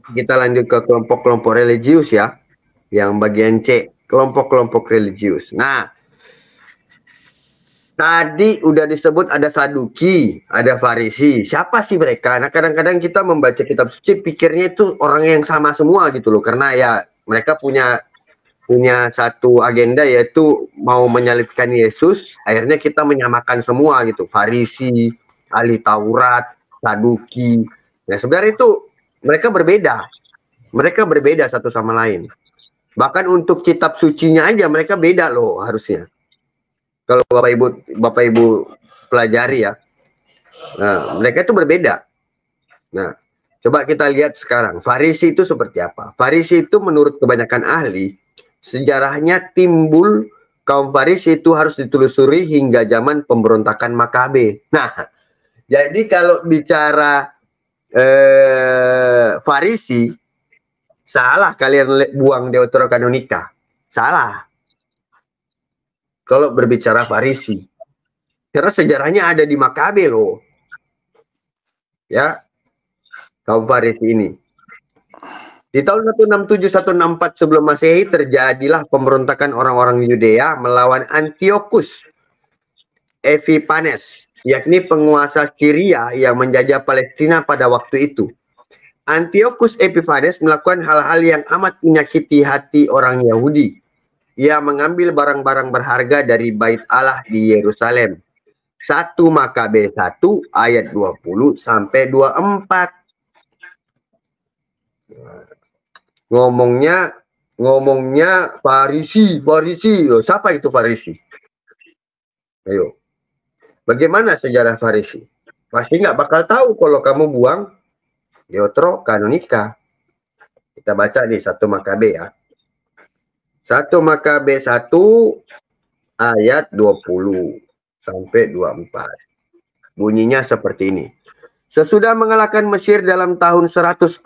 Kita lanjut ke kelompok-kelompok religius ya. Yang bagian C, kelompok-kelompok religius. Nah, tadi udah disebut ada Saduki, ada Farisi. Siapa sih mereka? Nah, kadang-kadang kita membaca kitab suci pikirnya itu orang yang sama semua gitu loh. Karena ya mereka punya satu agenda, yaitu mau menyalibkan Yesus. Akhirnya kita menyamakan semua gitu. Farisi, ahli Taurat, Saduki. Nah, sebenarnya itu mereka berbeda. Mereka berbeda satu sama lain. Bahkan untuk kitab sucinya aja mereka beda loh harusnya. Kalau Bapak Ibu pelajari ya. Nah, mereka itu berbeda. Nah, coba kita lihat sekarang. Farisi itu seperti apa? Farisi itu menurut kebanyakan ahli, sejarahnya timbul kaum Farisi itu harus ditelusuri hingga zaman pemberontakan Makabe. Nah, jadi kalau bicara Farisi, salah kalian buang Deuterokanonika. Salah. Kalau berbicara Farisi. Karena sejarahnya ada di Makabe loh. Ya. Kaum Farisi ini. Di tahun 167-164 sebelum Masehi terjadilah pemberontakan orang-orang Yudea melawan Antiochus Epiphanes, yakni penguasa Syria yang menjajah Palestina pada waktu itu. Antiochus Epiphanes melakukan hal-hal yang amat menyakiti hati orang Yahudi. Ia mengambil barang-barang berharga dari Bait Allah di Yerusalem. 1 Makabe 1 ayat 20 sampai 24. Ngomongnya Farisi. Loh, siapa itu Farisi? Ayo. Bagaimana sejarah Farisi? Pasti nggak bakal tahu kalau kamu buang Deuterokanonika. Kita baca di 1 Makabe ya. 1 Makabe 1 ayat 20 sampai 24. Bunyinya seperti ini. Sesudah mengalahkan Mesir dalam tahun 143,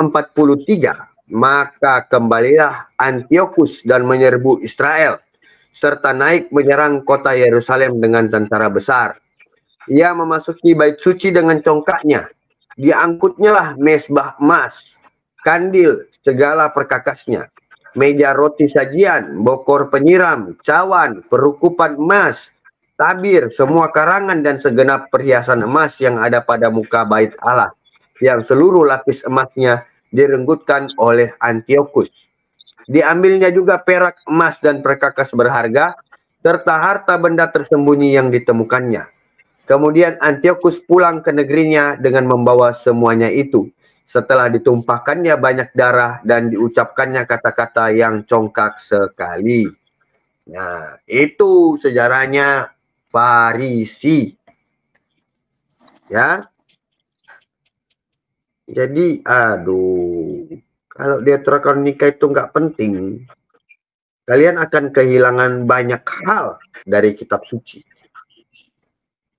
maka kembalilah Antiochus dan menyerbu Israel, serta naik menyerang kota Yerusalem dengan tentara besar. Ia memasuki bait suci dengan congkaknya. Diangkutnya lah mesbah emas, kandil, segala perkakasnya, meja roti sajian, bokor penyiram, cawan, perukupan emas, tabir, semua karangan dan segenap perhiasan emas yang ada pada muka bait Allah, yang seluruh lapis emasnya direnggutkan oleh Antiochus. Diambilnya juga perak, emas, dan perkakas berharga, serta harta benda tersembunyi yang ditemukannya. Kemudian Antiochus pulang ke negerinya dengan membawa semuanya itu. Setelah ditumpahkannya banyak darah dan diucapkannya kata-kata yang congkak sekali. Nah, itu sejarahnya Farisi. Ya. Jadi, kalau Deuterokanonika itu nggak penting, kalian akan kehilangan banyak hal dari kitab suci.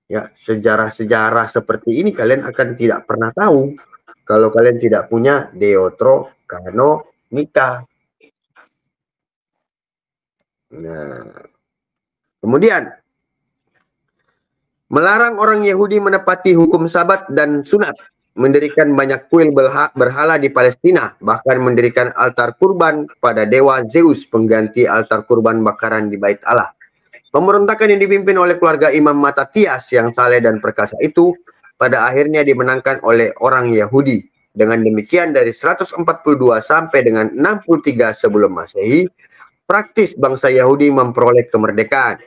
Ya, sejarah-sejarah seperti ini kalian akan tidak pernah tahu kalau kalian tidak punya Deuterokanonika. Nah, kemudian melarang orang Yahudi menepati hukum Sabat dan sunat, mendirikan banyak kuil berhala di Palestina, bahkan mendirikan altar kurban pada dewa Zeus pengganti altar kurban bakaran di Bait Allah. Pemberontakan yang dipimpin oleh keluarga Imam Matatias yang saleh dan perkasa itu pada akhirnya dimenangkan oleh orang Yahudi. Dengan demikian dari 142 sampai dengan 63 sebelum Masehi, praktis bangsa Yahudi memperoleh kemerdekaan.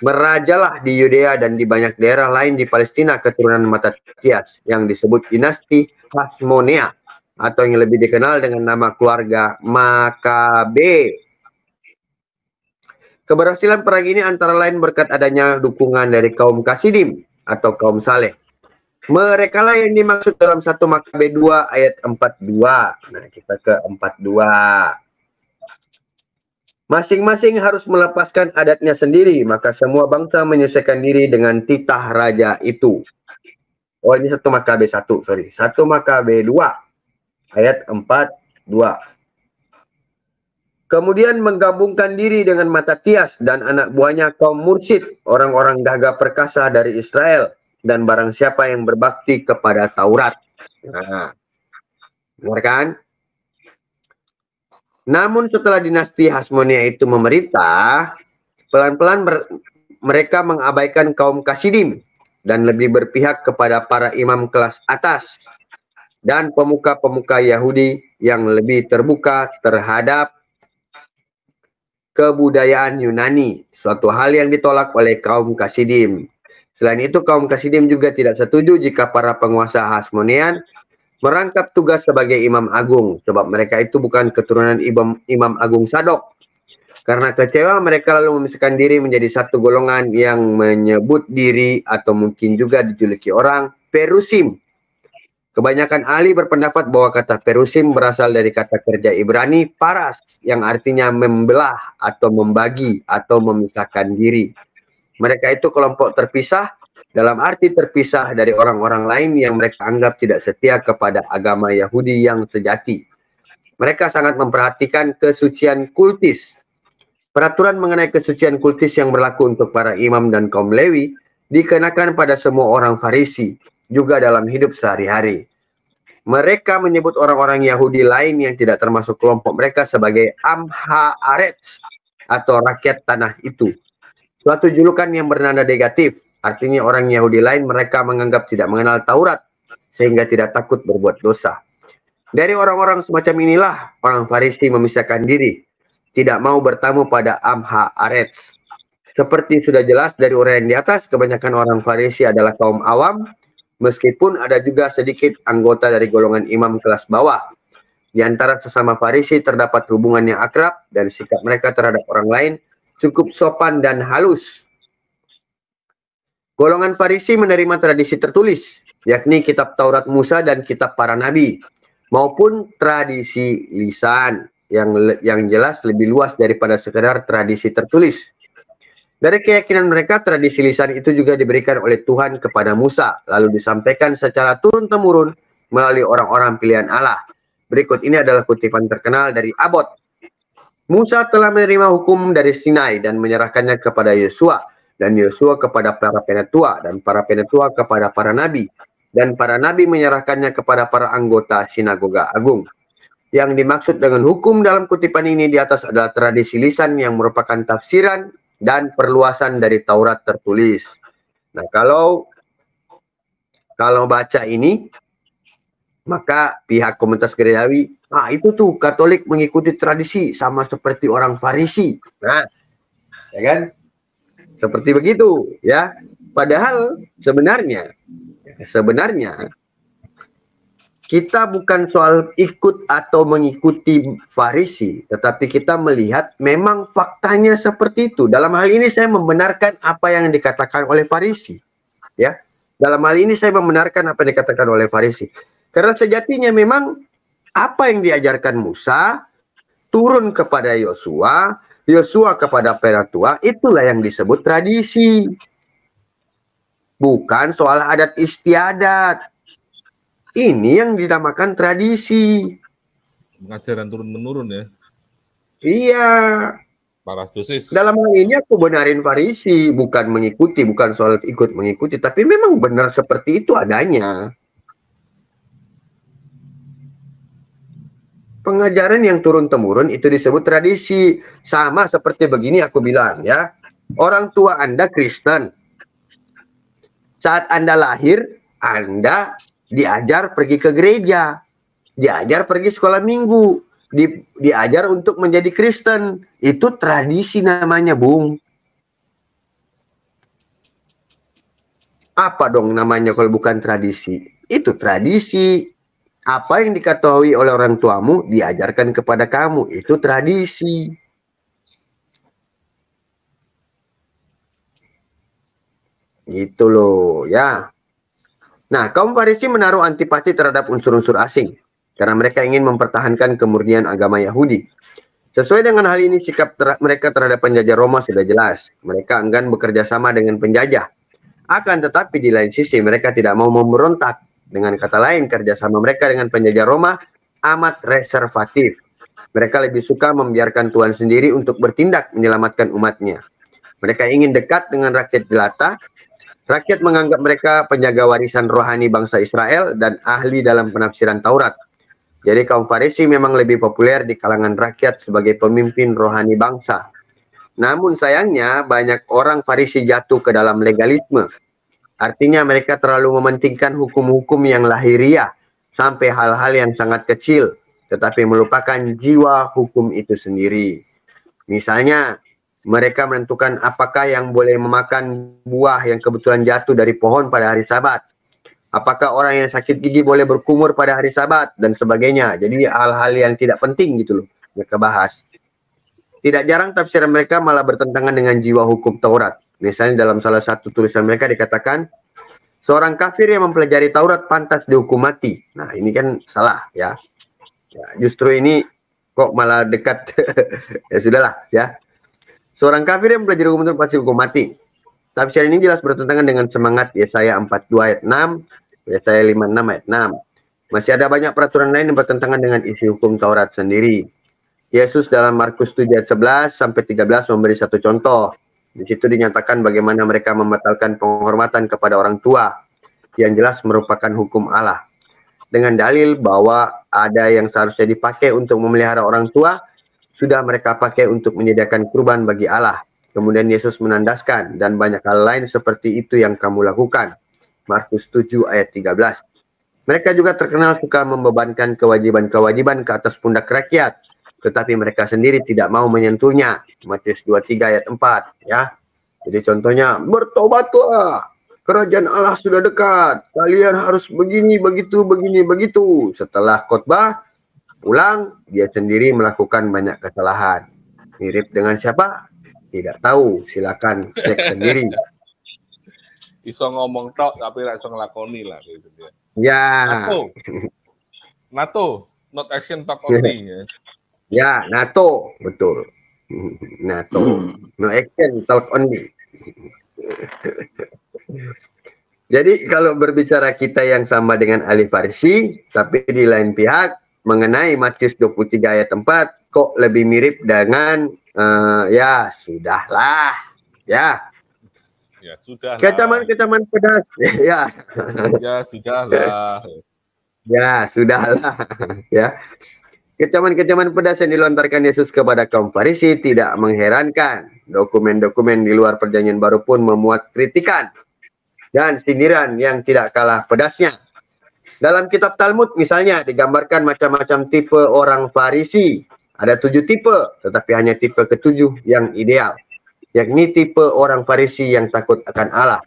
Merajalah di Yudea dan di banyak daerah lain di Palestina keturunan Matatias yang disebut dinasti Hasmonea atau yang lebih dikenal dengan nama keluarga Makabe. Keberhasilan perang ini antara lain berkat adanya dukungan dari kaum Kasidim atau kaum saleh. Mereka lah yang dimaksud dalam 1 Makabe 2 ayat 42. Nah, kita ke 42. Masing-masing harus melepaskan adatnya sendiri, maka semua bangsa menyesuaikan diri dengan titah raja itu. Oh, ini 1 Makabe 1, sorry. 1 Makabe 2 ayat 42. Kemudian menggabungkan diri dengan Matatias dan anak buahnya kaum mursyid, orang-orang gagah perkasa dari Israel, dan barang siapa yang berbakti kepada Taurat. Nah, benar kan? Namun setelah dinasti Hasmonia itu memerintah, pelan-pelan mereka mengabaikan kaum Kasidim dan lebih berpihak kepada para imam kelas atas dan pemuka-pemuka Yahudi yang lebih terbuka terhadap kebudayaan Yunani, suatu hal yang ditolak oleh kaum Kasidim. Selain itu, kaum Kasidim juga tidak setuju jika para penguasa Hasmonean merangkap tugas sebagai imam agung, sebab mereka itu bukan keturunan imam agung Sadok. Karena kecewa, mereka lalu memisahkan diri menjadi satu golongan yang menyebut diri atau mungkin juga dijuluki orang Perusim. Kebanyakan ahli berpendapat bahwa kata Perusim berasal dari kata kerja Ibrani paras, yang artinya membelah atau membagi atau memisahkan diri. Mereka itu kelompok terpisah, dalam arti terpisah dari orang-orang lain yang mereka anggap tidak setia kepada agama Yahudi yang sejati. Mereka sangat memperhatikan kesucian kultis. Peraturan mengenai kesucian kultis yang berlaku untuk para imam dan kaum Lewi dikenakan pada semua orang Farisi, juga dalam hidup sehari-hari. Mereka menyebut orang-orang Yahudi lain yang tidak termasuk kelompok mereka sebagai Amha Aretz atau rakyat tanah itu. Suatu julukan yang bernada negatif, artinya orang Yahudi lain mereka menganggap tidak mengenal Taurat, sehingga tidak takut berbuat dosa. Dari orang-orang semacam inilah orang Farisi memisahkan diri, tidak mau bertamu pada Amha Aretz. Seperti sudah jelas dari uraian di atas, kebanyakan orang Farisi adalah kaum awam, meskipun ada juga sedikit anggota dari golongan imam kelas bawah. Di antara sesama Farisi terdapat hubungan yang akrab dan sikap mereka terhadap orang lain cukup sopan dan halus. Golongan Farisi menerima tradisi tertulis, yakni kitab Taurat Musa dan kitab para nabi, maupun tradisi lisan yang jelas lebih luas daripada sekedar tradisi tertulis. Dari keyakinan mereka, tradisi lisan itu juga diberikan oleh Tuhan kepada Musa, lalu disampaikan secara turun-temurun melalui orang-orang pilihan Allah. Berikut ini adalah kutipan terkenal dari Abot. Musa telah menerima hukum dari Sinai dan menyerahkannya kepada Yosua, dan Yosua kepada para penatua, dan para penatua kepada para nabi, dan para nabi menyerahkannya kepada para anggota sinagoga agung. Yang dimaksud dengan hukum dalam kutipan ini di atas adalah tradisi lisan yang merupakan tafsiran dan perluasan dari Taurat tertulis. Nah, kalau baca ini, maka pihak komunitas gerejawi, itu tuh Katolik mengikuti tradisi sama seperti orang Farisi. Nah, ya kan? Seperti begitu, ya. Padahal sebenarnya kita bukan soal ikut atau mengikuti Farisi, tetapi kita melihat memang faktanya seperti itu. Dalam hal ini saya membenarkan apa yang dikatakan oleh Farisi, ya. Dalam hal ini saya membenarkan apa yang dikatakan oleh Farisi. Karena sejatinya memang apa yang diajarkan Musa turun kepada Yosua, Yosua kepada penatua, itulah yang disebut tradisi. Bukan soal adat istiadat. Ini yang dinamakan tradisi. Pengajaran turun-menurun ya. Iya. Paradosis. Dalam hal ini aku benarin Farisi, bukan mengikuti, bukan soal ikut mengikuti, tapi memang benar seperti itu adanya. Pengajaran yang turun-temurun itu disebut tradisi. Sama seperti begini aku bilang ya. Orang tua Anda Kristen. Saat Anda lahir, Anda diajar pergi ke gereja. Diajar pergi sekolah minggu. Diajar untuk menjadi Kristen. Itu tradisi namanya, Bung. Apa dong namanya kalau bukan tradisi? Itu tradisi. Apa yang diketahui oleh orang tuamu diajarkan kepada kamu. Itu tradisi. Gitu loh ya. Nah, kaum Farisi menaruh antipati terhadap unsur-unsur asing. Karena mereka ingin mempertahankan kemurnian agama Yahudi. Sesuai dengan hal ini, sikap mereka terhadap penjajah Roma sudah jelas. Mereka enggan bekerja sama dengan penjajah. Akan tetapi di lain sisi, mereka tidak mau memberontak. Dengan kata lain, kerjasama mereka dengan penjajah Roma amat reservatif. Mereka lebih suka membiarkan Tuhan sendiri untuk bertindak menyelamatkan umatnya. Mereka ingin dekat dengan rakyat jelata. Rakyat menganggap mereka penjaga warisan rohani bangsa Israel dan ahli dalam penafsiran Taurat. Jadi kaum Farisi memang lebih populer di kalangan rakyat sebagai pemimpin rohani bangsa. Namun sayangnya banyak orang Farisi jatuh ke dalam legalisme. Artinya mereka terlalu mementingkan hukum-hukum yang lahiriah sampai hal-hal yang sangat kecil, tetapi melupakan jiwa hukum itu sendiri. Misalnya, mereka menentukan apakah yang boleh memakan buah yang kebetulan jatuh dari pohon pada hari Sabat. Apakah orang yang sakit gigi boleh berkumur pada hari Sabat dan sebagainya. Jadi hal-hal yang tidak penting gitu loh mereka bahas. Tidak jarang tafsiran mereka malah bertentangan dengan jiwa hukum Taurat. Misalnya dalam salah satu tulisan mereka dikatakan seorang kafir yang mempelajari Taurat pantas dihukum mati. Nah, ini kan salah ya. Justru ini kok malah dekat. Ya sudahlah ya. Seorang kafir yang mempelajari hukum Taurat pasti hukum mati. Tafsiran ini jelas bertentangan dengan semangat Yesaya 42 ayat 6. Yesaya 56 ayat 6. Masih ada banyak peraturan lain yang bertentangan dengan isi hukum Taurat sendiri. Yesus dalam Markus 7 ayat 11 sampai 13 memberi satu contoh. Di situ dinyatakan bagaimana mereka membatalkan penghormatan kepada orang tua yang jelas merupakan hukum Allah. Dengan dalil bahwa ada yang seharusnya dipakai untuk memelihara orang tua, sudah mereka pakai untuk menyediakan kurban bagi Allah. Kemudian Yesus menandaskan dan banyak hal lain seperti itu yang kamu lakukan. Markus 7 ayat 13. Mereka juga terkenal suka membebankan kewajiban-kewajiban ke atas pundak rakyat, tetapi mereka sendiri tidak mau menyentuhnya. Matius 23 ayat 4 ya. Jadi contohnya, bertobatlah, kerajaan Allah sudah dekat, kalian harus begini, begitu. Setelah khotbah, pulang, dia sendiri melakukan banyak kesalahan. Mirip dengan siapa? Tidak tahu, silakan cek sendiri. Iso ngomong tok tapi iso ngelakoni lah gitu dia. Ya. NATO, not action talk only. Ya, NATO, betul. NATO, no action talk only. Jadi kalau berbicara kita yang sama dengan ahli Farisi, tapi di lain pihak mengenai Matius 23 ayat 4 kok lebih mirip dengan ya sudahlah, ya. Ya sudah. Kecaman-kecaman pedas, ya. Ya sudahlah. Ya sudahlah, ya. Kecaman-kecaman pedas yang dilontarkan Yesus kepada kaum Farisi tidak mengherankan. Dokumen-dokumen di luar Perjanjian Baru pun memuat kritikan dan sindiran yang tidak kalah pedasnya. Dalam kitab Talmud misalnya digambarkan macam-macam tipe orang Farisi. Ada 7 tipe, tetapi hanya tipe ke-7 yang ideal. Yakni tipe orang Farisi yang takut akan Allah.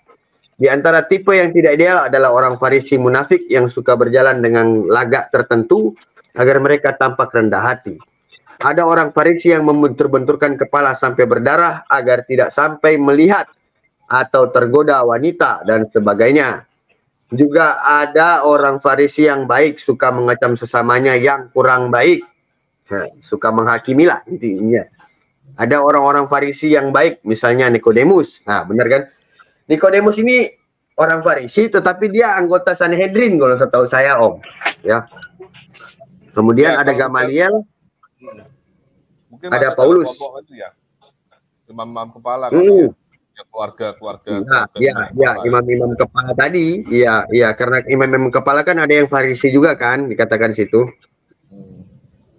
Di antara tipe yang tidak ideal adalah orang Farisi munafik yang suka berjalan dengan lagak tertentu agar mereka tampak rendah hati. Ada orang Farisi yang membentur-benturkan kepala sampai berdarah agar tidak sampai melihat atau tergoda wanita dan sebagainya. Juga ada orang Farisi yang baik suka mengecam sesamanya yang kurang baik. Nah, suka menghakimilah intinya. Ada orang-orang Farisi yang baik, misalnya Nikodemus. Nah, benar kan? Nikodemus ini orang Farisi, tetapi dia anggota Sanhedrin kalau setahu saya, Om. Ya. Kemudian ya, ada Gamaliel, mungkin ada Paulus. Itu ya. Imam-imam kepala, ya, keluarga. Ya, imam-imam kepala tadi. Iya, karena imam-imam kepala kan ada yang Farisi juga kan, dikatakan situ.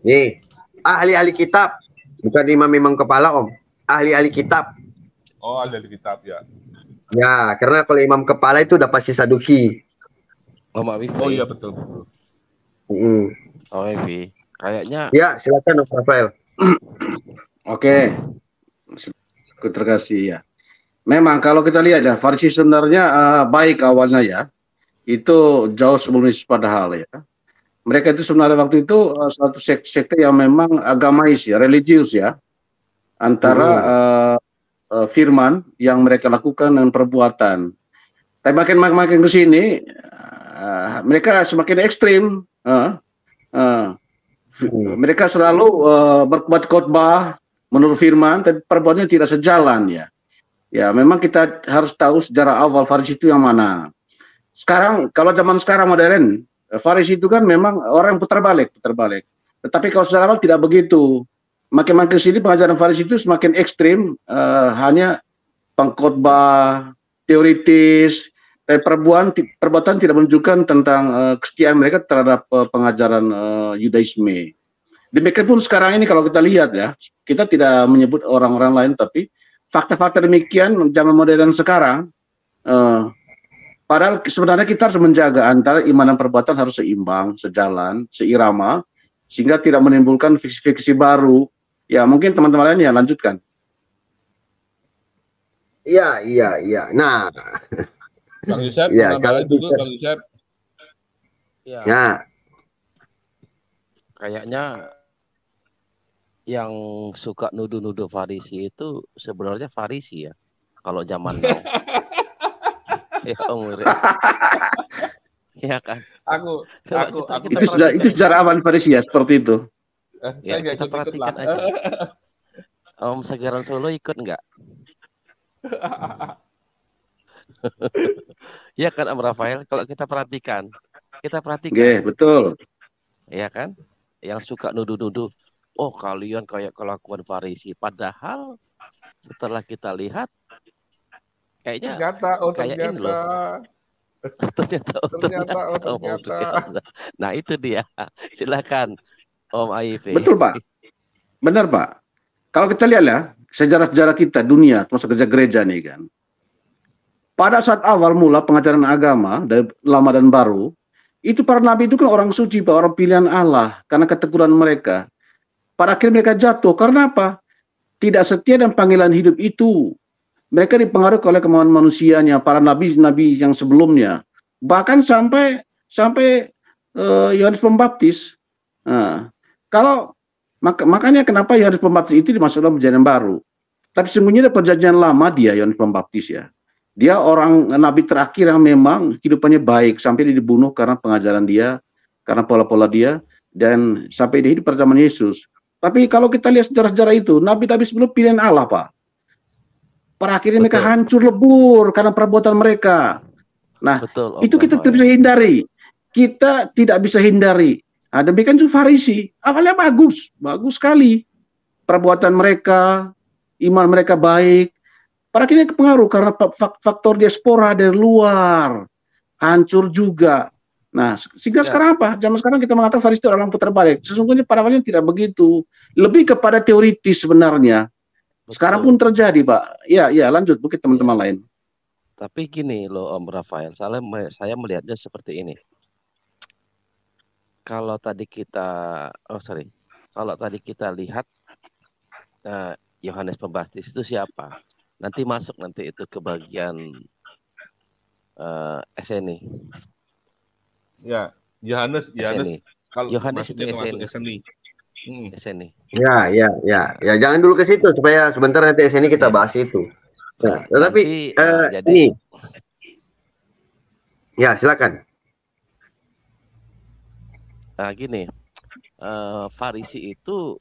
Nih, ahli-ahli kitab. Bukan imam-imam kepala, Om. Ahli-ahli kitab. Oh, ahli kitab ya. Ya, karena kalau imam kepala itu udah pasti Saduki. Oh, Mak Oh iya betul. Oh, Evi. Kayaknya. Ya, silakan Om Rafael. Oke. Terima kasih ya. Memang kalau kita lihat ya, Farisi sebenarnya baik awalnya ya. Itu jauh sebelum Yesus padahal ya. Mereka itu sebenarnya waktu itu suatu sekte yang memang agamais ya, religius ya. Antara firman yang mereka lakukan dengan perbuatan. Tapi makin ke sini mereka semakin ekstrim. Mereka selalu berbuat khotbah menurut firman, tapi perbuatannya tidak sejalan ya. Ya, memang kita harus tahu sejarah awal Farisi itu yang mana. Sekarang kalau zaman sekarang modern, Farisi itu kan memang orang yang putar balik. Tetapi kalau secara awal tidak begitu. Makin ke sini pengajaran Farisi itu semakin ekstrim, hanya pengkhotbah, teoritis, perbuatan tidak menunjukkan tentang kesetiaan mereka terhadap pengajaran Yudaisme. Demikian pun sekarang ini kalau kita lihat ya, kita tidak menyebut orang-orang lain, tapi fakta-fakta demikian zaman modern sekarang, padahal sebenarnya kita harus menjaga antara iman dan perbuatan harus seimbang, sejalan, seirama, sehingga tidak menimbulkan fiksi-fiksi baru. Ya mungkin teman-teman lain ya lanjutkan. Iya. Nah, Bang Yusef, ya, menambah dulu Bang Yusef. Ya, kayaknya yang suka nuduh-nuduh Farisi itu sebenarnya Farisi ya. Kalau zaman now. Ya Om. Ya kan. Itu sejarawan Farisi ya seperti itu. Saya Ya, kita perhatikan aja. Om Segaran Solo ikut nggak? Ya kan Om Rafael, kalau kita perhatikan. Oke, betul. Ya kan? Yang suka nuduh-nuduh, oh kalian kayak kelakuan Farisi. Padahal setelah kita lihat, kayaknya kayak ini loh. Ternyata. Nah itu dia. Silakan Om Aifi. Betul Pak. Benar Pak. Kalau kita lihat ya, sejarah-sejarah kita dunia, termasuk gereja nih kan. Pada saat awal mula pengajaran agama, dari lama dan baru, itu para nabi itu kan orang suci, Pak, orang pilihan Allah, karena keteguran mereka. Pada akhirnya mereka jatuh, karena apa? Tidak setia dan panggilan hidup itu. Mereka dipengaruhi oleh kemauan manusianya, para nabi-nabi yang sebelumnya. Bahkan sampai Yohanes Pembaptis. Nah, makanya kenapa Yohanes Pembaptis itu dimasukkan dalam perjanjian baru. Tapi sesungguhnya ada perjanjian lama dia, Yohanes Pembaptis ya. Dia orang nabi terakhir yang memang hidupannya baik sampai dia dibunuh karena pengajaran dia, karena pola-pola dia, dan sampai dia hidup pada zaman Yesus. Tapi kalau kita lihat sejarah-sejarah itu, nabi-nabi sebelum pilihan Allah, Pak. Pada akhirnya mereka hancur lebur karena perbuatan mereka. Nah, itu kita tidak bisa hindari. Kita tidak bisa hindari. Nah, demikian juga Farisi. Awalnya bagus sekali. Perbuatan mereka, iman mereka baik. Pada akhirnya kepengaruh karena faktor diaspora dari luar. Hancur juga. Nah, sehingga sekarang apa? Zaman sekarang kita mengatakan Farisi itu orang putar balik. Sesungguhnya pada awalnya tidak begitu. Lebih kepada teoritis sebenarnya. Sekarang pun terjadi, Pak. Ya, lanjut mungkin teman-teman lain. Tapi gini loh Om Rafael, saya melihatnya seperti ini. Kalau tadi kita lihat Yohanes Pembaptis itu siapa? Nanti masuk itu ke bagian SNI. Ya, Yohanes. Kalau Yohanes itu SNI. SNI. Ya, jangan dulu ke situ supaya sebentar nanti SNI kita bahas itu. Nah, tetapi ini, ya silakan. Nah, gini, Farisi itu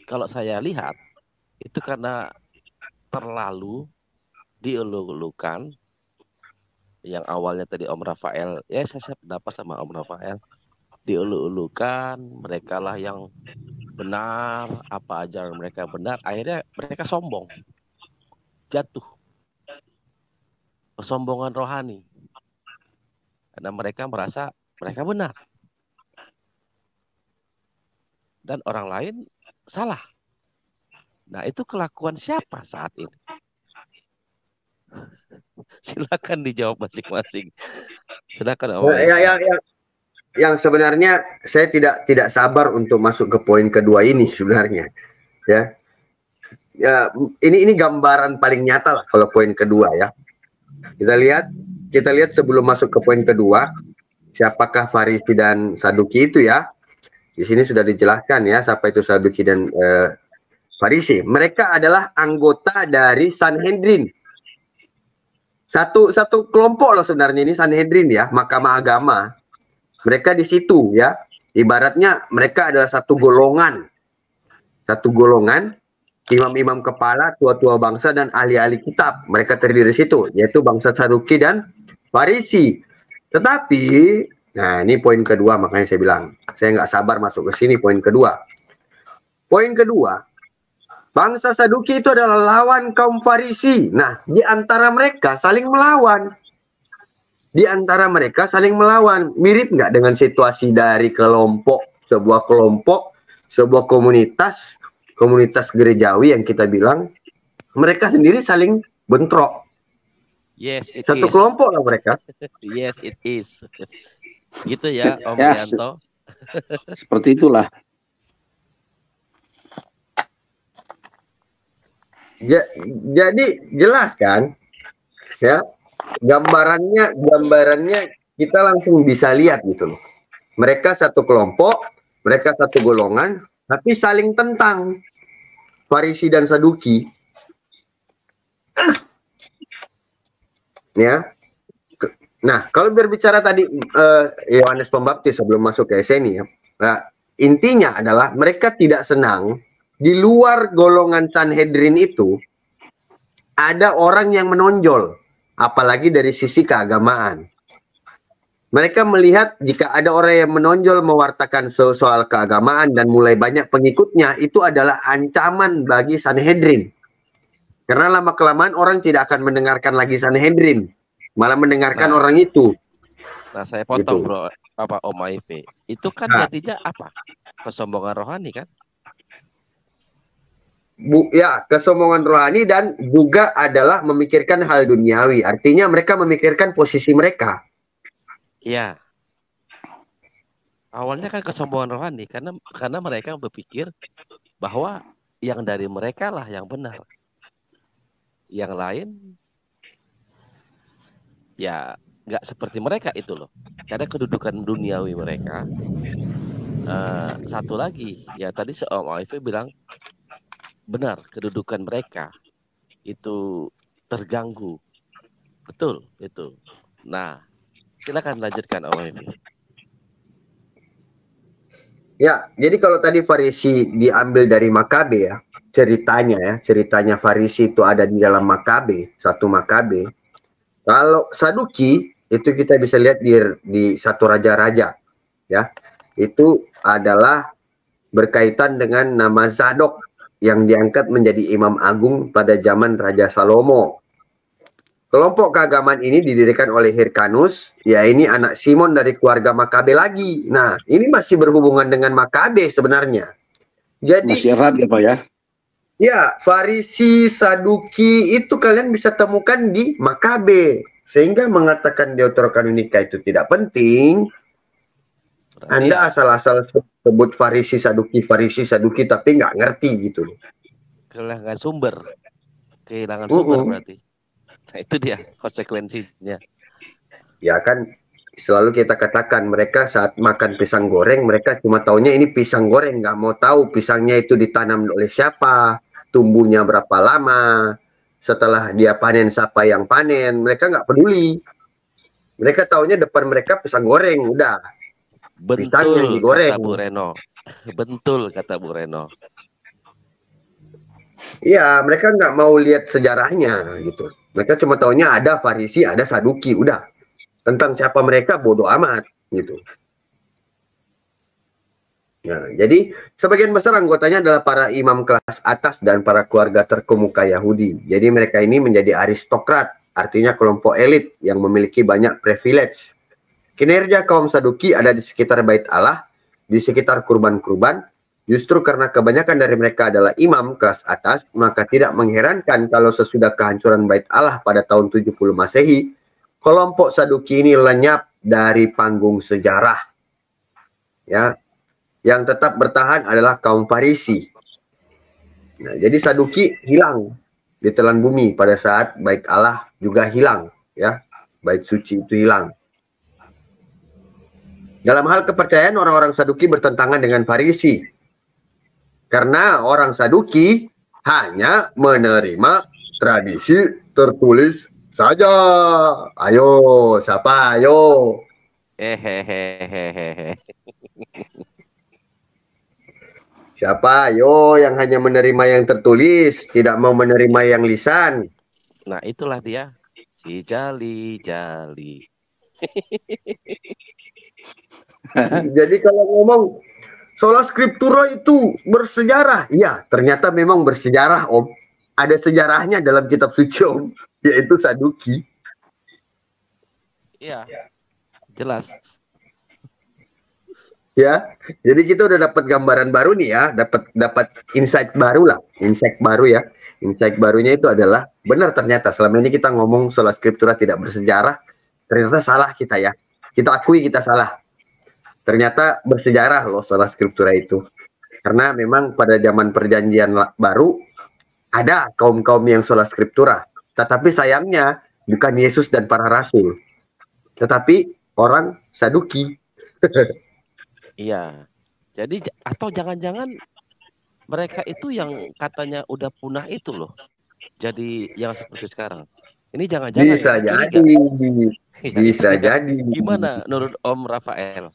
kalau saya lihat itu karena terlalu dielu-elukan. Yang awalnya tadi Om Rafael, ya saya pendapat sama Om Rafael, dielu-elukan, mereka lah yang benar, apa ajaran mereka benar, akhirnya mereka sombong, jatuh kesombongan rohani karena mereka merasa mereka benar dan orang lain salah. Nah itu kelakuan siapa saat ini? Silakan dijawab masing-masing. Silakan Om. Yang sebenarnya saya tidak sabar untuk masuk ke poin kedua ini sebenarnya, ya. Ini gambaran paling nyata lah kalau poin kedua ya. Kita lihat sebelum masuk ke poin kedua, siapakah Farisi dan Saduki itu ya? Di sini sudah dijelaskan ya siapa itu Saduki dan Farisi. Mereka adalah anggota dari Sanhedrin. Satu kelompok loh sebenarnya ini Sanhedrin ya, Mahkamah Agama. Mereka di situ ya, ibaratnya mereka adalah satu golongan, imam-imam kepala, tua-tua bangsa dan ahli-ahli kitab. Mereka terdiri di situ, yaitu bangsa Saduki dan Farisi. Tetapi, nah ini poin kedua, makanya saya bilang, saya nggak sabar masuk ke sini poin kedua. Poin kedua, bangsa Saduki itu adalah lawan kaum Farisi. Nah, di antara mereka saling melawan. di antara mereka saling melawan. Mirip nggak dengan situasi dari sebuah kelompok, sebuah komunitas gerejawi yang kita bilang, mereka sendiri saling bentrok. Yes, it Satu is. kelompok lah mereka. Yes, it is. Gitu ya, Om Ya, Rianto. Seperti itulah. Jadi jelas kan, ya, gambarannya kita langsung bisa lihat gitu loh. Mereka satu kelompok, mereka satu golongan, tapi saling tentang. Farisi dan Saduki. Ya. Nah, kalau berbicara tadi Yohanes Pembaptis sebelum masuk ke Eseni ya. Nah, intinya adalah mereka tidak senang di luar golongan Sanhedrin itu ada orang yang menonjol, apalagi dari sisi keagamaan. Mereka melihat jika ada orang yang menonjol mewartakan soal keagamaan dan mulai banyak pengikutnya, itu adalah ancaman bagi Sanhedrin. Karena lama-kelamaan orang tidak akan mendengarkan lagi Sanhedrin, malah mendengarkan orang itu. Nah, saya potong Gitu. bro, Om Aife. Itu kan Nah. jadinya apa? Kesombongan rohani kan? Ya, kesombongan rohani dan juga adalah memikirkan hal duniawi. Artinya mereka memikirkan posisi mereka. Iya. Awalnya kan kesombongan rohani karena mereka berpikir bahwa yang dari mereka lah yang benar. Yang lain ya nggak seperti mereka itu loh. Karena kedudukan duniawi mereka. Satu lagi, ya tadi Om Aife bilang benar, kedudukan mereka itu terganggu. Betul, itu. Nah, silakan lanjutkan Om Aife. Ya, jadi kalau tadi Farisi diambil dari Makabe ya, ceritanya Farisi itu ada di dalam Makabe, 1 Makabe. Kalau Saduki itu kita bisa lihat di 1 Raja-Raja, ya. Itu adalah berkaitan dengan nama Zadok yang diangkat menjadi imam agung pada zaman Raja Salomo. Kelompok keagamaan ini didirikan oleh Hyrcanus, ya ini anak Simon dari keluarga Makabe lagi. Nah, ini masih berhubungan dengan Makabe sebenarnya. Jadi Masih erat ya Pak ya? ya, Farisi, Saduki itu kalian bisa temukan di Makabe. Sehingga mengatakan Deuterokanonika itu tidak penting. Anda asal-asal sebut Farisi, Saduki, tapi nggak ngerti gitu loh. Kehilangan sumber berarti. Nah, itu dia konsekuensinya. Ya kan selalu kita katakan mereka saat makan pisang goreng mereka cuma taunya ini pisang goreng, nggak mau tahu pisangnya itu ditanam oleh siapa, tumbuhnya berapa lama, setelah dia panen siapa yang panen, mereka nggak peduli. Mereka taunya depan mereka pisang goreng, udah. Pisang yang Betul digoreng. kata Bu Reno. Betul kata Bu Reno. Iya, mereka nggak mau lihat sejarahnya gitu. Mereka cuma taunya ada Farisi, ada Saduki, udah. Tentang siapa mereka bodoh amat gitu. Nah, jadi sebagian besar anggotanya adalah para imam kelas atas dan para keluarga terkemuka Yahudi. Jadi mereka ini menjadi aristokrat, artinya kelompok elit yang memiliki banyak privilege. Kinerja kaum Saduki ada di sekitar Bait Allah, di sekitar kurban-kurban. Justru karena kebanyakan dari mereka adalah imam kelas atas, maka tidak mengherankan kalau sesudah kehancuran Bait Allah pada tahun 70 Masehi, kelompok Saduki ini lenyap dari panggung sejarah. Ya, yang tetap bertahan adalah kaum Farisi. Nah, jadi Saduki hilang di telan bumi pada saat Bait Allah juga hilang, ya. Bait suci itu hilang. Dalam hal kepercayaan orang-orang Saduki bertentangan dengan Farisi. Karena orang Saduki hanya menerima tradisi tertulis saja. Ayo, siapa? Ayo. Hehehehehe. Siapa? Ayo yang hanya menerima yang tertulis, tidak mau menerima yang lisan. Nah, itulah dia. Si jali-jali. Jadi kalau ngomong sola scriptura itu bersejarah, ya ternyata memang bersejarah Om. Ada sejarahnya dalam kitab suci Om, yaitu Saduki. Iya, jelas. Ya, jadi kita udah dapat gambaran baru nih ya, dapat insight baru lah, insight baru ya. Insight barunya itu adalah benar ternyata selama ini kita ngomong sola scriptura tidak bersejarah, ternyata salah kita ya. Kita akui kita salah. Ternyata bersejarah loh sola scriptura itu. Karena memang pada zaman perjanjian baru ada kaum-kaum yang sola scriptura. Tetapi sayangnya bukan Yesus dan para rasul, tetapi orang Saduki. Iya. Jadi atau jangan-jangan mereka itu yang katanya udah punah itu loh. Jadi yang seperti sekarang. Ini jangan-jangan Bisa ya, jadi, curiga. bisa Ya. jadi. Gimana menurut Om Rafael?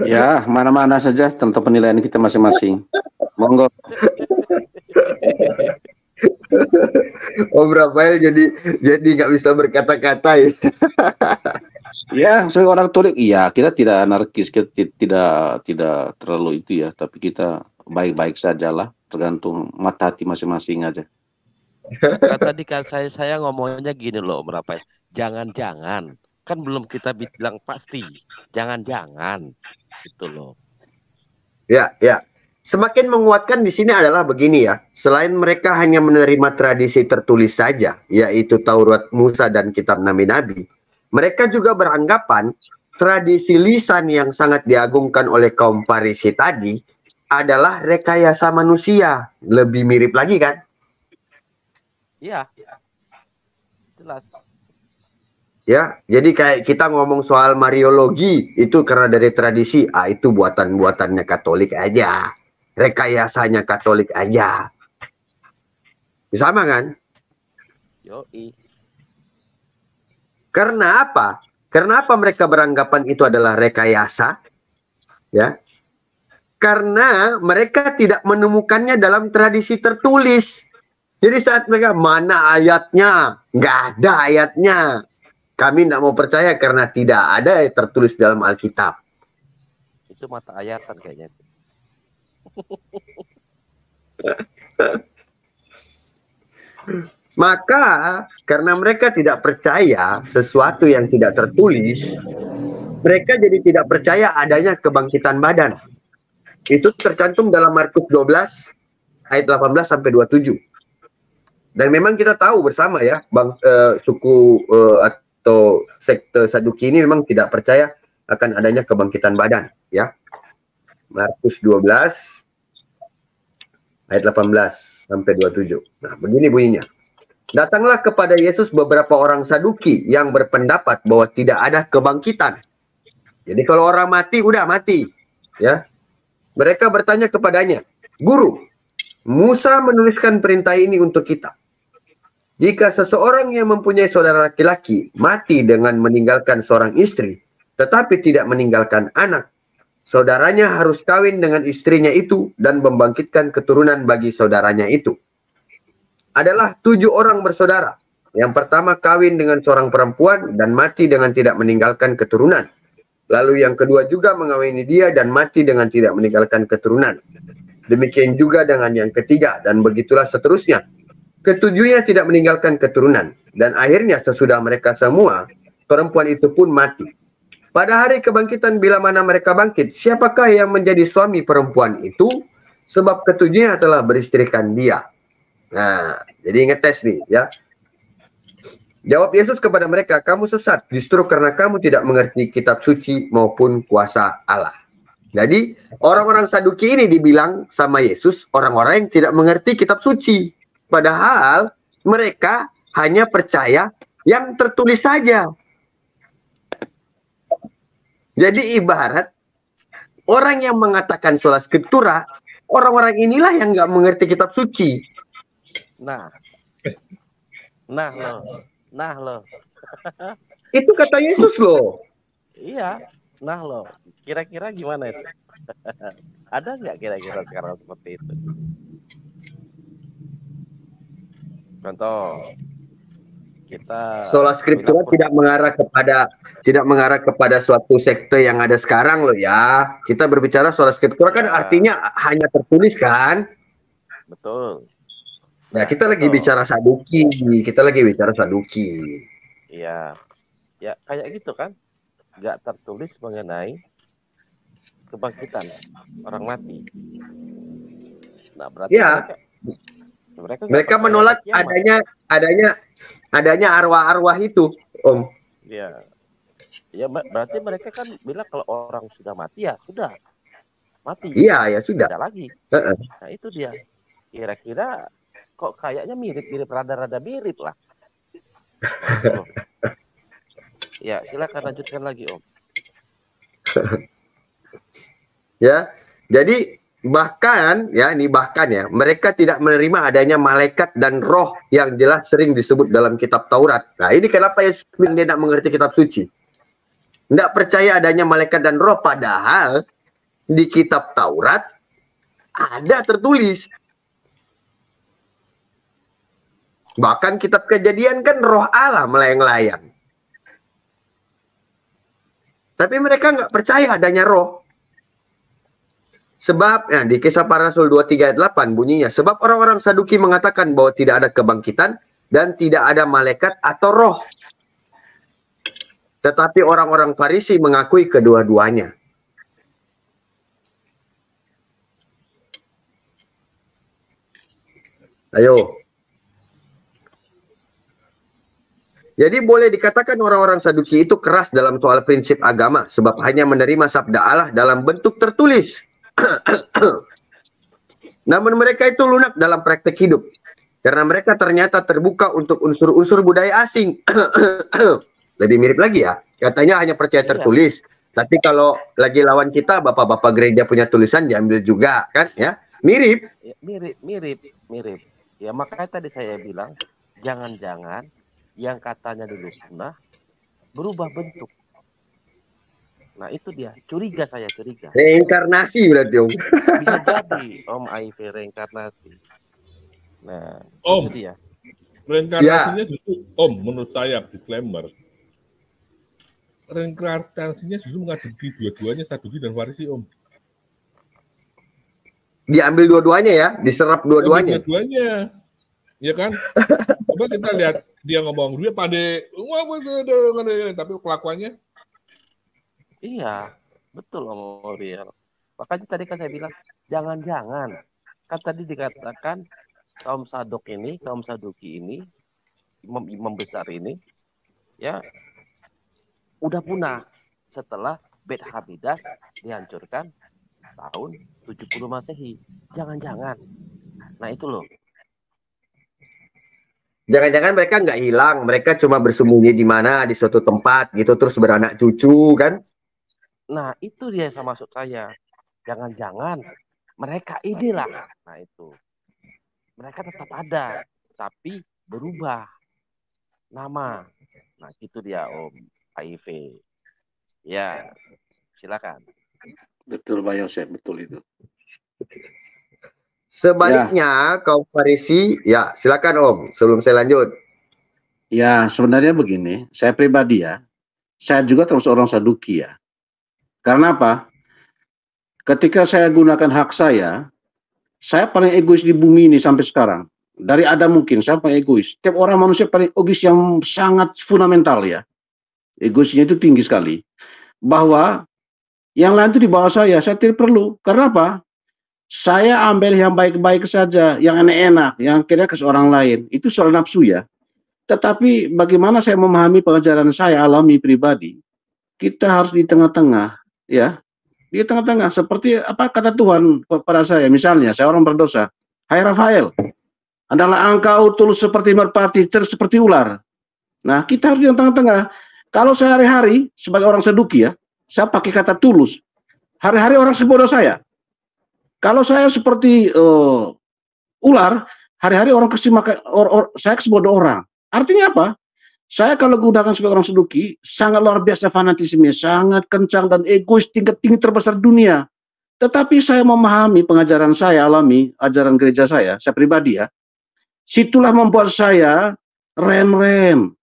Ya, mana-mana saja tentang penilaian kita masing-masing. Monggo. Om Rafael jadi nggak bisa berkata-kata ya. Ya, sebagai orang Katolik, iya kita tidak anarkis, kita tidak terlalu itu ya, tapi kita baik-baik sajalah, tergantung mata hati masing-masing aja. Tadi kan saya ngomongnya gini loh Om Rafael. Jangan-jangan kan belum kita bilang pasti. Jangan-jangan gitu loh. Ya, ya. Semakin menguatkan di sini adalah begini ya. Selain mereka hanya menerima tradisi tertulis saja, yaitu Taurat Musa dan kitab nabi-nabi, mereka juga beranggapan tradisi lisan yang sangat diagungkan oleh kaum Farisi tadi adalah rekayasa manusia. Lebih mirip lagi kan? Iya. Jelas. Ya, jadi kayak kita ngomong soal Mariologi itu karena dari tradisi, itu buatan-buatannya Katolik aja, rekayasanya Katolik aja, sama kan? Yoi. Karena apa? Karena apa mereka beranggapan itu adalah rekayasa? Ya, karena mereka tidak menemukannya dalam tradisi tertulis. Jadi saat mereka mana ayatnya, nggak ada ayatnya. Kami tidak mau percaya karena tidak ada yang tertulis dalam Alkitab. Itu mata ayatan kayaknya. Maka karena mereka tidak percaya sesuatu yang tidak tertulis, mereka jadi tidak percaya adanya kebangkitan badan. Itu tercantum dalam Markus 12 ayat 18 sampai 27. Dan memang kita tahu bersama ya, suku atau sekte Saduki ini memang tidak percaya akan adanya kebangkitan badan ya. Markus 12 ayat 18 sampai 27. Nah, begini bunyinya. Datanglah kepada Yesus beberapa orang Saduki yang berpendapat bahwa tidak ada kebangkitan. Jadi kalau orang mati udah mati ya. Mereka bertanya kepadanya, "Guru, Musa menuliskan perintah ini untuk kita. Jika seseorang yang mempunyai saudara laki-laki mati dengan meninggalkan seorang istri, tetapi tidak meninggalkan anak, saudaranya harus kawin dengan istrinya itu dan membangkitkan keturunan bagi saudaranya itu. Adalah 7 orang bersaudara. Yang pertama kawin dengan seorang perempuan dan mati dengan tidak meninggalkan keturunan. Lalu yang kedua juga mengawini dia dan mati dengan tidak meninggalkan keturunan. Demikian juga dengan yang ketiga dan begitulah seterusnya. Ketujuhnya tidak meninggalkan keturunan. Dan akhirnya sesudah mereka semua, perempuan itu pun mati. Pada hari kebangkitan bila mana mereka bangkit, siapakah yang menjadi suami perempuan itu? Sebab ketujuhnya telah beristrikan dia." Nah, jadi ngetes nih ya. Jawab Yesus kepada mereka, "Kamu sesat justru karena kamu tidak mengerti kitab suci maupun kuasa Allah." Jadi orang-orang Saduki ini dibilang sama Yesus orang-orang yang tidak mengerti kitab suci. Padahal mereka hanya percaya yang tertulis saja. Jadi ibarat orang yang mengatakan sola scriptura, orang-orang inilah yang nggak mengerti kitab suci. Nah loh. Itu kata Yesus loh. Iya, nah loh. Kira-kira gimana itu? Ada nggak kira-kira sekarang seperti itu? Contoh, kita Sola scriptura tidak mengarah kepada suatu sekte yang ada sekarang loh ya. Kita berbicara sola scriptura kan artinya hanya tertulis kan? Betul. Nah, kita lagi bicara Saduki. Iya. Ya kayak gitu kan, nggak tertulis mengenai kebangkitan orang mati. Nah berarti Ya, mereka nggak mereka percaya menolak ada kiamat. adanya arwah-arwah itu, Om. Ya, ya berarti mereka kan bilang kalau orang sudah mati ya sudah mati, Iya, ya sudah. tidak lagi. Heeh. Nah itu dia. Kira-kira kok kayaknya mirip-mirip, rada-rada mirip lah. Nah, itu loh. Ya silakan lanjutkan lagi Om. Ya, jadi bahkan ya, mereka tidak menerima adanya malaikat dan roh yang jelas sering disebut dalam kitab Taurat. Nah ini kenapa dia tidak mengerti kitab suci, tidak percaya adanya malaikat dan roh, padahal di kitab Taurat ada tertulis. Bahkan kitab Kejadian kan roh Allah melayang-layang. Tapi mereka nggak percaya adanya roh. Sebab, ya, di Kisah Para Rasul 23 ayat 8 bunyinya, sebab orang-orang Saduki mengatakan bahwa tidak ada kebangkitan dan tidak ada malaikat atau roh. Tetapi orang-orang Farisi mengakui kedua-duanya. Ayo. Jadi boleh dikatakan orang-orang Saduki itu keras dalam soal prinsip agama, sebab hanya menerima sabda Allah dalam bentuk tertulis. Namun mereka itu lunak dalam praktek hidup, karena mereka ternyata terbuka untuk unsur-unsur budaya asing. Lebih mirip lagi ya, katanya hanya percaya tertulis, tapi kalau lagi lawan kita, bapak-bapak gereja punya tulisan diambil juga, kan ya? Mirip. Ya, mirip. Ya makanya tadi saya bilang, jangan-jangan yang katanya dulu pernah berubah bentuk. Nah itu dia, curiga. Reinkarnasi berarti Om. Bisa jadi Om Aife reinkarnasi. Nah Om, itu dia. Reinkarnasinya justru Om, menurut saya disclaimer, reinkarnasinya justru mengadopsi dua-duanya, Saduki dan Farisi Om. Diambil dua-duanya ya, diserap dua-duanya. Dua-duanya, ya kan? Coba kita lihat dia ngomong, dia pandai, tapi kelakuannya. Iya, betul Om Oriel. Makanya tadi kan saya bilang, jangan-jangan. Kan tadi dikatakan kaum Saduki ini, imam besar ini, ya udah punah setelah Bet Hamidas dihancurkan tahun 70 Masehi. Jangan-jangan. Nah itu loh. Jangan-jangan mereka nggak hilang, mereka cuma bersembunyi di mana, di suatu tempat gitu, terus beranak cucu kan? Nah itu dia sama maksud saya. Jangan-jangan mereka inilah. Nah itu. Mereka tetap ada, tapi berubah nama. Nah gitu dia Om Aife. Ya, silakan. Betul Pak Yosef, betul itu. Sebaliknya kaum Farisi, ya silakan Om, sebelum saya lanjut. Ya sebenarnya begini, saya pribadi ya, saya juga termasuk orang Saduki ya. Karena apa? Ketika saya gunakan hak saya paling egois di bumi ini sampai sekarang. Dari Adam mungkin, saya paling egois. Setiap orang manusia paling egois yang sangat fundamental ya. Egoisnya itu tinggi sekali. Bahwa yang lain itu di bawah saya tidak perlu. Karena apa? Saya ambil yang baik-baik saja, yang enak-enak, yang kira ke seorang lain. Itu soal nafsu ya. Tetapi bagaimana saya memahami pengajaran saya alami pribadi, kita harus di tengah-tengah, ya. Di tengah-tengah, seperti apa kata Tuhan kepada saya. Misalnya, saya orang berdosa. Hai Rafael, adalah engkau tulus seperti merpati, cerdas seperti ular. Nah, kita harus di tengah-tengah. Kalau saya hari-hari, sebagai orang Saduki ya, saya pakai kata tulus. Hari-hari orang sebodoh saya. Kalau saya seperti ular, hari-hari orang saya sebodoh orang. Artinya apa? Saya kalau gunakan sebagai orang Saduki, sangat luar biasa fanatisme, sangat kencang dan egois tingkat tinggi terbesar dunia. Tetapi saya memahami pengajaran saya alami, ajaran gereja saya pribadi ya. Situlah membuat saya rem-rem.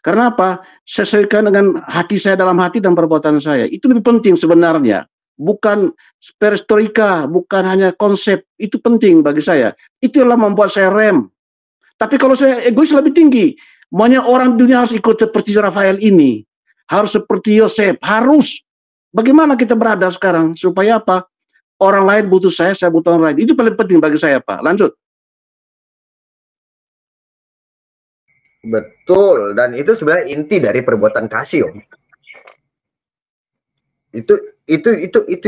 Karena apa? Sesuaikan dengan hati saya dalam hati dan perbuatan saya. Itu lebih penting sebenarnya. Bukan perestroika, bukan hanya konsep. Itu penting bagi saya. Itulah membuat saya rem. Tapi kalau saya egois lebih tinggi. Maunya orang dunia harus ikut seperti Rafael ini. Harus seperti Yosef, harus. Bagaimana kita berada sekarang? Supaya apa? Orang lain butuh saya butuh orang lain. Itu paling penting bagi saya, Pak. Lanjut. Betul, dan itu sebenarnya inti dari perbuatan kasih, Om. Itu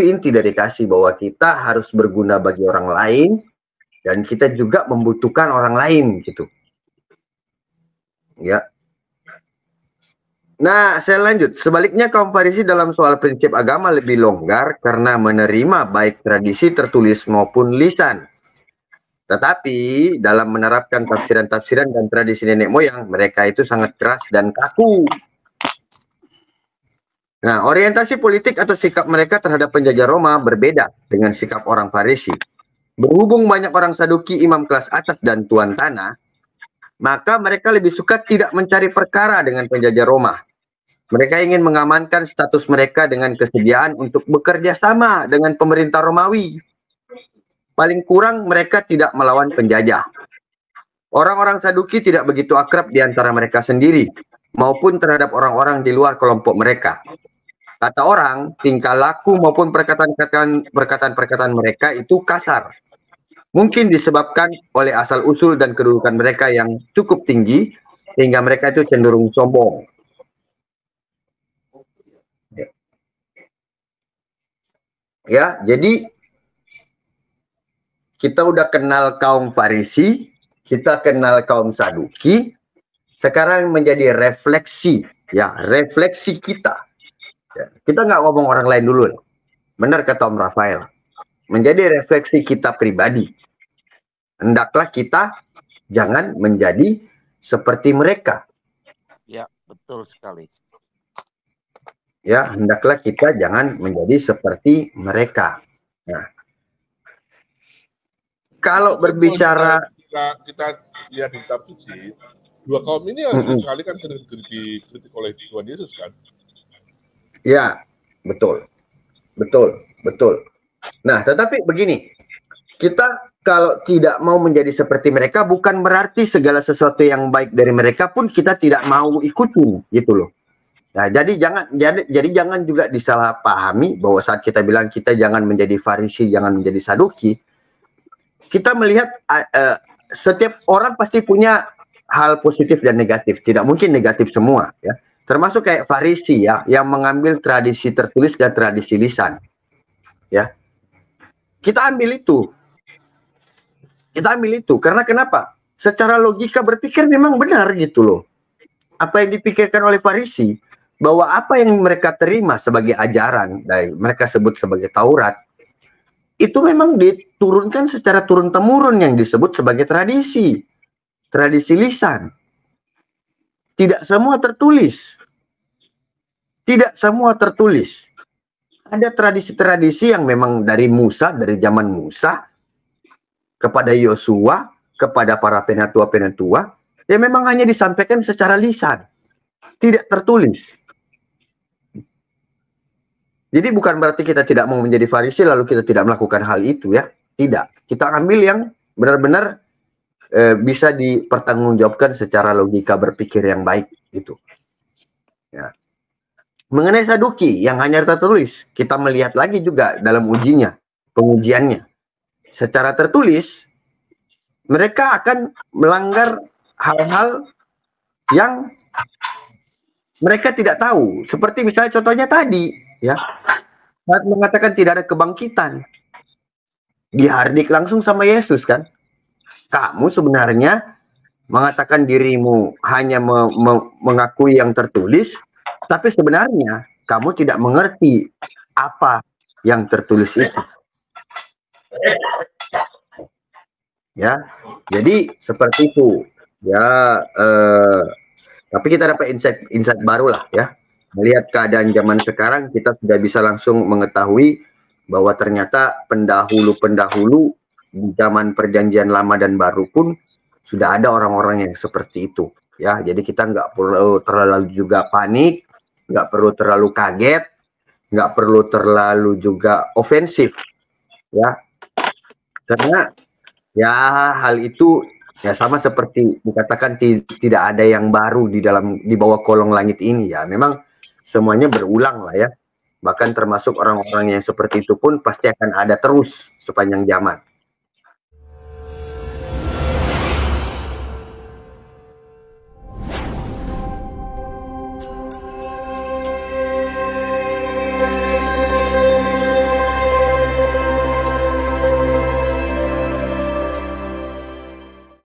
inti dari kasih, bahwa kita harus berguna bagi orang lain dan kita juga membutuhkan orang lain gitu. Ya. Nah, saya lanjut. Sebaliknya kaum Farisi dalam soal prinsip agama lebih longgar karena menerima baik tradisi tertulis maupun lisan. Tetapi dalam menerapkan tafsiran-tafsiran dan tradisi nenek moyang, mereka itu sangat keras dan kaku. Nah, orientasi politik atau sikap mereka terhadap penjajah Roma berbeda dengan sikap orang Farisi. Berhubung banyak orang Saduki, imam kelas atas dan tuan tanah, maka mereka lebih suka tidak mencari perkara dengan penjajah Roma. Mereka ingin mengamankan status mereka dengan kesediaan untuk bekerja sama dengan pemerintah Romawi. Paling kurang mereka tidak melawan penjajah. Orang-orang Saduki tidak begitu akrab di antara mereka sendiri, maupun terhadap orang-orang di luar kelompok mereka. Kata orang, tingkah laku maupun perkataan-perkataan mereka itu kasar. Mungkin disebabkan oleh asal-usul dan kedudukan mereka yang cukup tinggi, sehingga mereka itu cenderung sombong. Ya, jadi kita udah kenal kaum Farisi, kita kenal kaum Saduki, sekarang menjadi refleksi, ya, refleksi kita. Ya, kita nggak ngomong orang lain dulu, benar kata Om Rafael, menjadi refleksi kita pribadi. Hendaklah kita jangan menjadi seperti mereka. Ya, betul sekali. Ya, hendaklah kita jangan menjadi seperti mereka. Nah, kalau berbicara kita lihat di kitab suci, dua kaum ini yang sekali kan sering dikritik oleh Tuhan Yesus kan? Ya, betul. Nah, tetapi begini, kita kalau tidak mau menjadi seperti mereka, bukan berarti segala sesuatu yang baik dari mereka pun kita tidak mau ikutin, gitu loh. Nah, jadi jangan juga disalahpahami bahwa saat kita bilang kita jangan menjadi Farisi, jangan menjadi Saduki, kita melihat setiap orang pasti punya hal positif dan negatif. Tidak mungkin negatif semua, ya. Termasuk kayak Farisi, ya, yang mengambil tradisi tertulis dan tradisi lisan. Ya. Kita ambil itu. Karena kenapa? Secara logika berpikir memang benar gitu loh. Apa yang dipikirkan oleh Farisi, bahwa apa yang mereka terima sebagai ajaran, dan mereka sebut sebagai Taurat, itu memang diturunkan secara turun-temurun yang disebut sebagai tradisi lisan. Tidak semua tertulis. Ada tradisi-tradisi yang memang dari Musa, dari zaman Musa, kepada Yosua, kepada para penatua-penatua, yang memang hanya disampaikan secara lisan, tidak tertulis. Jadi bukan berarti kita tidak mau menjadi Farisi lalu kita tidak melakukan hal itu, ya. Tidak. Kita ambil yang benar-benar bisa dipertanggungjawabkan secara logika berpikir yang baik gitu. Ya. Mengenai Saduki yang hanya tertulis, kita melihat lagi juga dalam pengujiannya. Secara tertulis, mereka akan melanggar hal-hal yang mereka tidak tahu. Seperti misalnya contohnya tadi, ya, saat mengatakan tidak ada kebangkitan, dihardik langsung sama Yesus kan. Kamu sebenarnya mengatakan dirimu hanya mengakui yang tertulis, tapi sebenarnya kamu tidak mengerti apa yang tertulis itu. Ya, jadi seperti itu. Ya, tapi kita dapat insight baru lah, ya. Melihat keadaan zaman sekarang, kita sudah bisa langsung mengetahui bahwa ternyata pendahulu-pendahulu di zaman perjanjian lama dan baru pun sudah ada orang-orang yang seperti itu, ya. Jadi kita nggak perlu terlalu juga panik, nggak perlu terlalu kaget, nggak perlu terlalu juga ofensif, ya. Karena ya hal itu ya sama seperti dikatakan tidak ada yang baru di bawah kolong langit ini, ya. Memang semuanya berulang lah ya. Bahkan termasuk orang-orang yang seperti itu pun pasti akan ada terus sepanjang zaman.